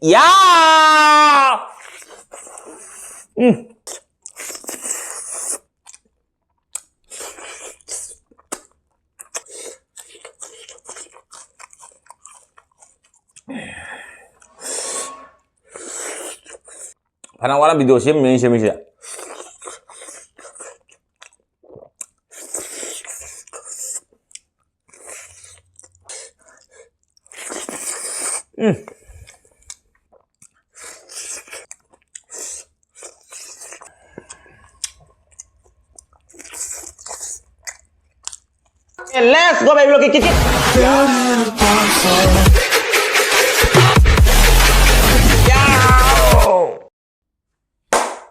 야! Penawaran video siya, may siya. Let's go baby, look at it.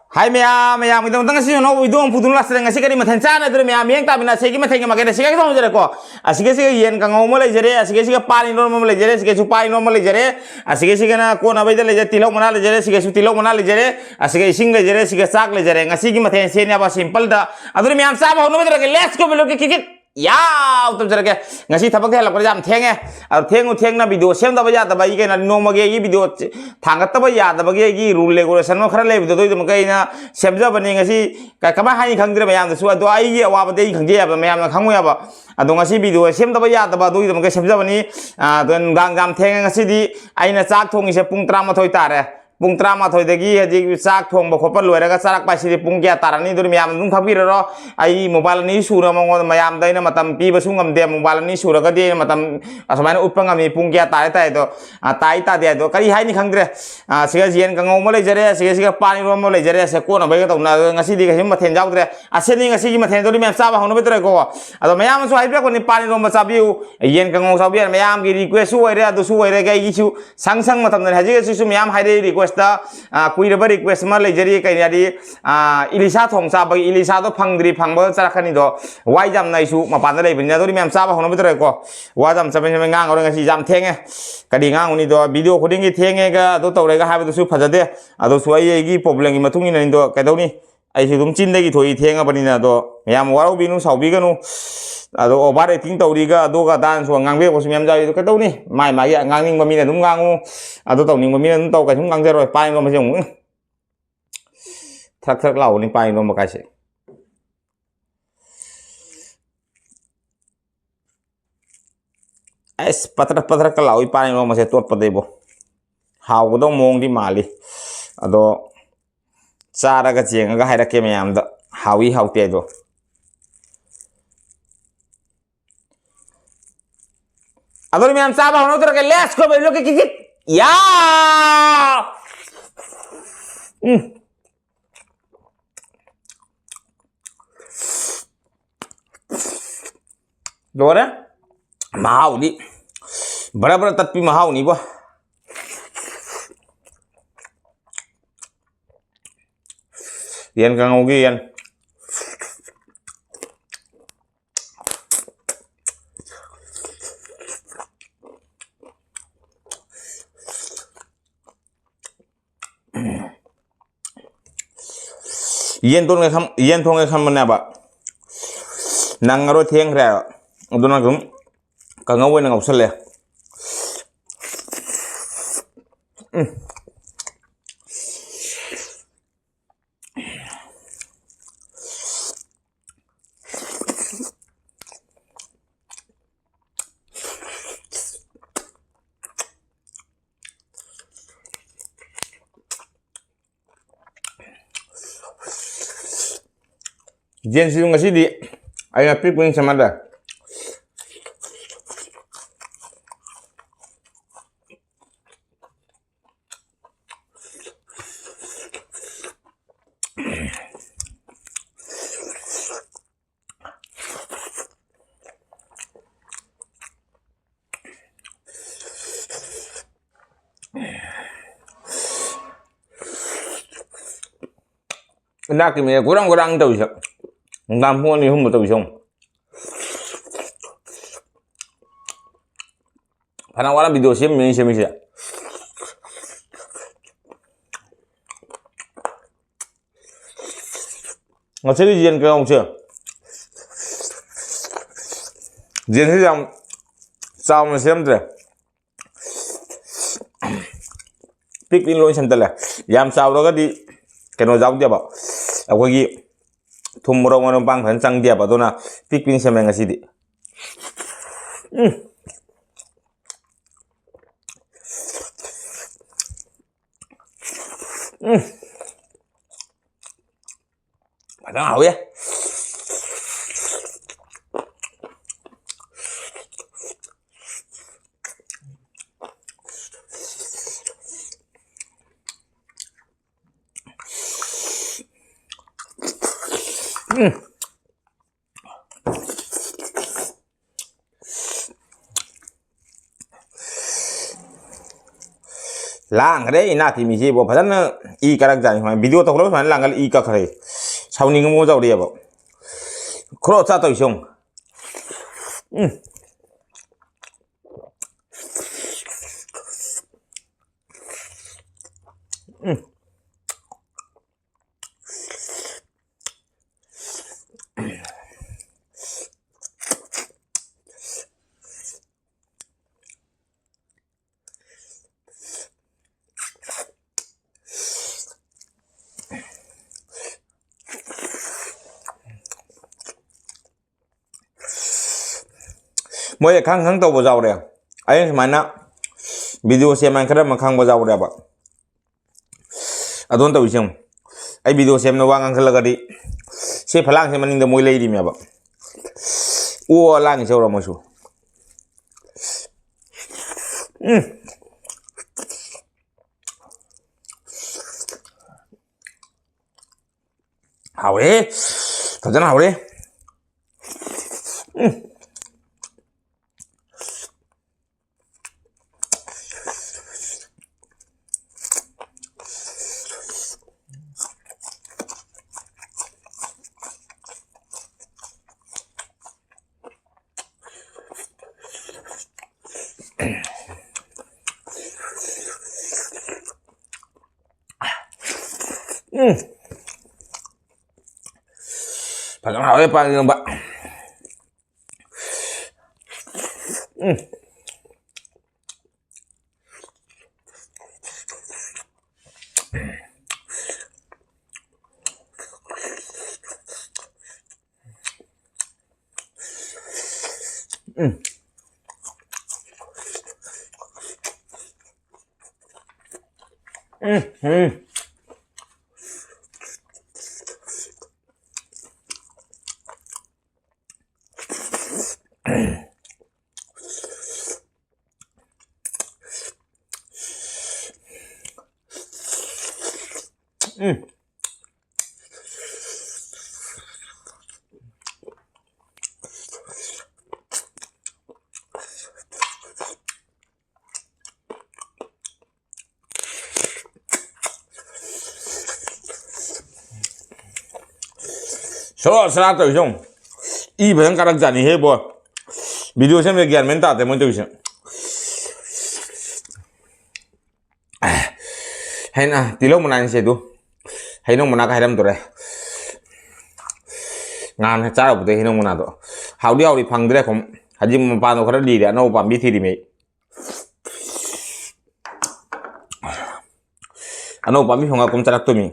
Hai maya kita tengah sih no itu orang putun lah sering ngasih kali makan cana itu maya yang tapi nasi kita makan makan nasi kita mau jadi ko asik yen kang mau mulai jadi asik pani normal mulai jadi asik supai normal mulai jadi asik na ko na beda jadi tilok mana mulai jadi asik tilok mana mulai jadi asik sing mulai jadi asik sak mulai jadi ngasih kita makan sih ni apa simple dah aduh maya sama hono betul let's go belok kikit ya utam jara ke ngasi thabak the halak jam thenge ar theng na video sem da ba da ba ike na no ma ge gi video thangat ta ba ya da ba ge gi rule regulation no khara le video doi dum kai na sem ja ba ni ngasi ka kama hai khang dire ba yam da su do ai gi wa ba de khang je ya ba ma yam na khang ya ba ado ngasi video sem da ba ya da ba doi dum kai sem ja ba ni don gang gam theng ngasi di ai na chak thong ise pung 13 tare Pung trama thoi degi haji sak thong ba khopal loiraga sarak paisi pung kya tarani duri myam dung khapiraro ai mobile ni sura mongo mayam daina matam pi basung ngamde mobile ni sura ga de matam asmana upanga mi pung kya tai tai do tai ta de do kari hai ni khangdre siga jien ka ngom le jare siga pani rom le jare se ko na bai ga tona ngasi di ga him mathen jaudre aseni ngasi gi mathen duri myam sa ba hono betre ko ado mayam su hai pe ko ni pani rom sa biu yen ka ngom sa bi mayam gi request su ere ado su ere ga gi su sang sang matam ne haji su mayam hai de request kuiraba request ma lejari kainadi ilisa thongsa ba ilisa do phangdri phangba charakhani do wai jam nai su mapanda lei binya dori mem saba hono bitre ko wa jam saben saben ngang ora ngasi jam thenge kadi ngang uni do video khuding gi thenge ga do tawre ga habu su phajade ado su ai gi problem gi mathungi na do kaidoni ai su dum chin degi thoi thenga bani na do yam warau binu saubi ganu ado overrating tawriga adoga dan so ngangbe ko sumyam jai ka tawni mai mai ngangning ma mina dum ngangu ado tawning ma mina dum taw ka sum ngang jero pai no ma jong thak thak law ni pai no ma kai se es patra patra ka law pai no ma se tot padebo haw go dong mong di mali ado chara ga jeng ga haira ke mayam da hawi hawte do Ador mi am saba hono tro ke let's go belok ke kikit ya Dora mau di bera tapi mau nih gua Yan kang ugi yan yen thong kham mana ba nangaro theng ra uduna gum kangawe na ngusale jen siung ngasih di ayam api pun sama ada nak ini kurang tahu sih ngam pun ni hum tahu sih karena orang video sih meni sih ngasih jian ke ông chưa jian thì rằng sao mà xem rồi ꯄꯤꯛ ꯄꯤꯛ ꯂꯣꯏ ꯁꯦꯝꯗꯠꯂꯦ ꯌꯥꯝ ꯆꯥꯎꯔꯒꯗꯤ ꯀꯩꯅꯣ ꯌꯥꯎꯗꯦꯕ ꯑꯩꯈꯣꯏꯒꯤ ꯊꯨꯝ ꯃꯣꯔꯣꯛ ꯃꯔꯨ ꯃꯄꯥꯡ ꯐꯖꯅ ꯆꯪꯗꯦꯕ ꯑꯗꯨꯅ ꯄꯤꯛ ꯄꯤꯛ ꯁꯦꯝꯃꯦ ꯉꯁꯤꯗꯤ fazendo uma uia. Lang đấy nãy thì mình chỉ bảo phải là y cái đặc sản mà video tao nói phải lang cái y cái khởi sau này mua rau đi bảo khó sao tôi xong mỗi khang khang tàu bao rau đấy ấy mà nó video xem anh cái mà khang bao rau đấy bảo à đón tàu xong ấy video xem nó vang anh cái đi xem phải lang xem anh được mỗi lấy đi mẹ bảo ua lang sao rồi mà chú hảo đấy thật rất hảo đấy phải làm hảo đấy bạn bạn số là tự dùng y phải cái đặc sản này hết bò video xem về kiện mình tạo thì mới tự dùng hay na tilo mo na siya do hay nung mana kahidam to re ngan cha ro te hinong mana to how di di phang dire khom haji ma pa no khara di de no pa mi thi di me ano pa mi honga kum charak to mi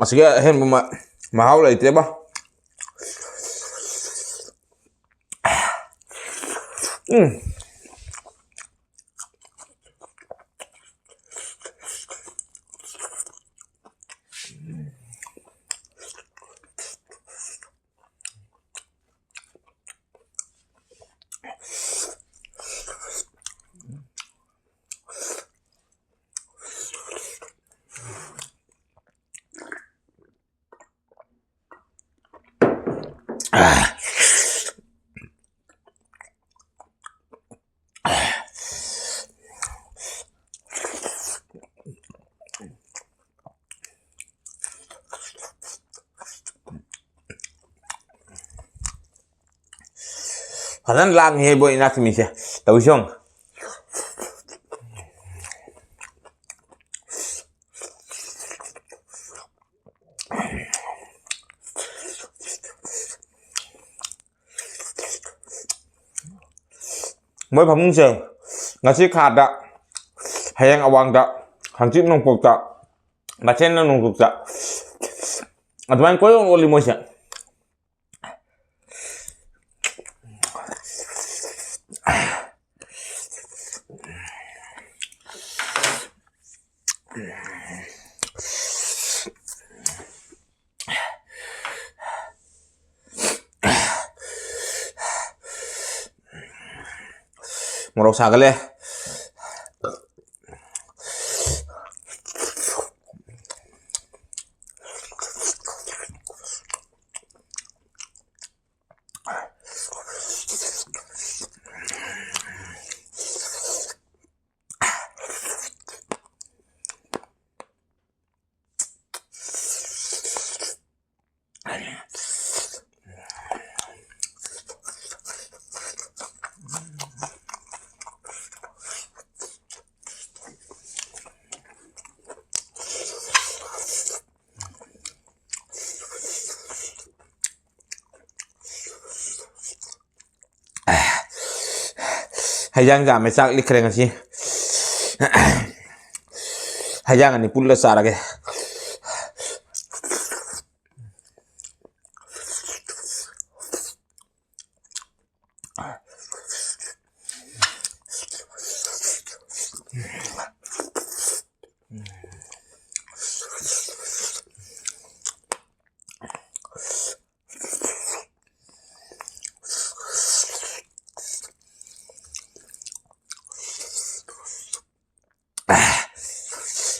sige hen mà hao lấy tiếp ba फजन लांग हे बोई नाथ मी से तौसों mới phẩm से ngasi khát đã hay awang đã hàng chip nông phục đã mà trên nông phục đã à tụi anh có oli môi sẽ một đầu xả cái lên hay yang giảm mấy sắc lịch keren sih hay yang này pull sa lagi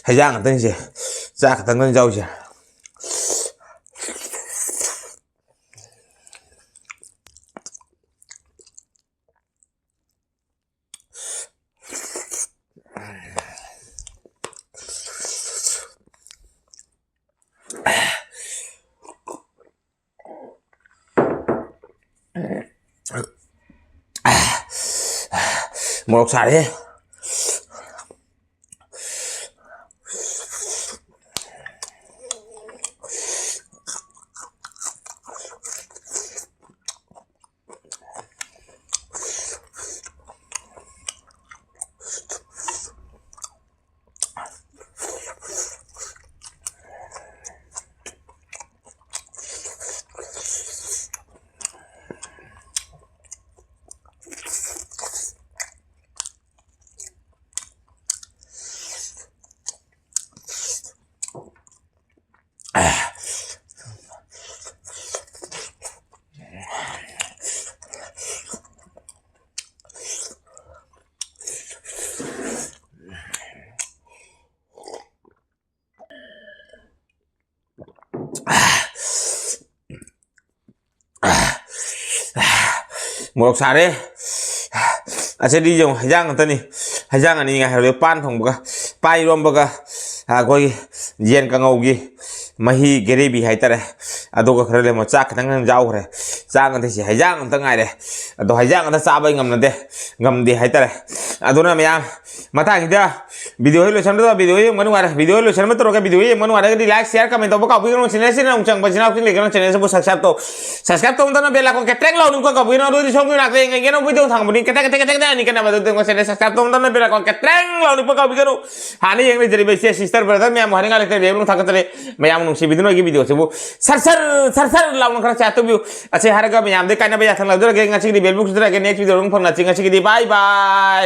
hay giang tên gì ra cả thằng con dâu gì một xả đi một xả đi à sẽ đi dùng hải giang người ta nè hải giang này ngày hồi pan thùng bờ pai rom bờ à coi yen cả ngầu gì mahi gravy hay ta đây à đâu có khởi lên một chắc thằng rau rồi chắc người ta chỉ hải giang người ta ngày đây à đâu hải giang người ta sao bây ngầm đi hay ta đây à đâu nè mày mà thằng kia video ấy lo xem đó video ấy muốn ngoài video ấy lo xem mất rồi cái video ấy muốn ngoài đi like share comment tao có video nó channel xin ông chẳng bao giờ nào kinh lịch nó channel sẽ subscribe tao tao nó bela con cái trend lâu đừng có video nó đi xong cái nào cái nó video thằng mình cái này cái nào mà tôi channel subscribe tao nó bela con cái trend lâu đừng có video hani yang ni jadi besi sister brother मैं mohani ngal के video thằng cái मैं yang nung si video cái video से वो sir lâu nó khá chát tôi अच्छा हर का मैं yang दे cái nào bây giờ thằng lâu rồi cái ngay cái bell book rồi cái next video nó phong là chính ngay cái bye bye